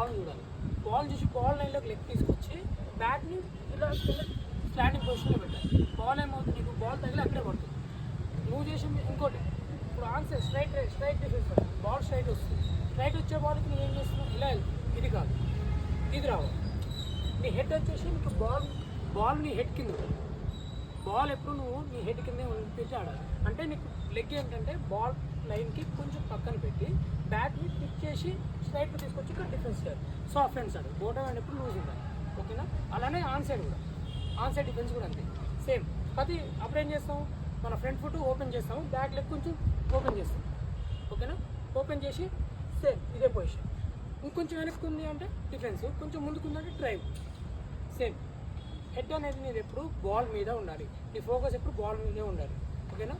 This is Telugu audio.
బాల్ చూడాలి. బాల్ చూసి బాల్ లైన్లోకి లెగ్ తీసుకొచ్చి బ్యాట్ని ఇలా స్టాండింగ్ పొజిషన్లో పెట్టాలి. బాల్ ఏమవుతుంది, నీకు బాల్ తగిలి అక్కడే పడుతుంది. నువ్వు చేసి ఇంకోటి, ఇప్పుడు answer straight defence, ball straight వస్తుంది. స్ట్రైట్ వచ్చే బాల్కి నువ్వు ఏం చేస్తున్నావు, ఇలా వెళ్తుంది. ఇది కాదు, ఇది రావాలి. నీ హెడ్ వచ్చేసి నీకు బాల్ నీ హెడ్ కింద ఉంటుంది. బాల్ ఎప్పుడు నువ్వు నీ హెడ్ కిందే పెట్టి ఆడాలి. అంటే నీకు లెగ్ ఏంటంటే బాల్ లైన్కి కొంచెం పక్కన పెట్టి బ్యాట్ని పిక్ చేసి స్ట్రైట్కి తీసుకొచ్చి ఇక్కడ డిఫెన్స్ చేయాలి. So of hand side bottom hand ఎప్పుడు లూజ్ ఉండాలి. ఓకేనా? అలానే ఆన్ సైడ్ కూడా, ఆన్ సైడ్ డిఫెన్స్ కూడా అంతే సేమ్. అది అప్పుడు ఏం చేస్తాం, మన ఫ్రంట్ ఫుట్ ఓపెన్ చేస్తాము, బ్యాక్ లెగ్ కొంచెం ఓపెన్ చేస్తాం. ఓకేనా? ఓపెన్ చేసి సేమ్ ఇదే పొజిషన్. ఇంకొంచెం వెనక్కి ఉంది అంటే డిఫెన్స్, కొంచెం ముందుకు ఉందంటే డ్రైవ్. సేమ్. హెడ్ అనేది నేను ఎప్పుడు బాల్ మీద ఉండాలి, నీ ఫోకస్ ఎప్పుడు బాల్ మీదే ఉండాలి. ఓకేనా?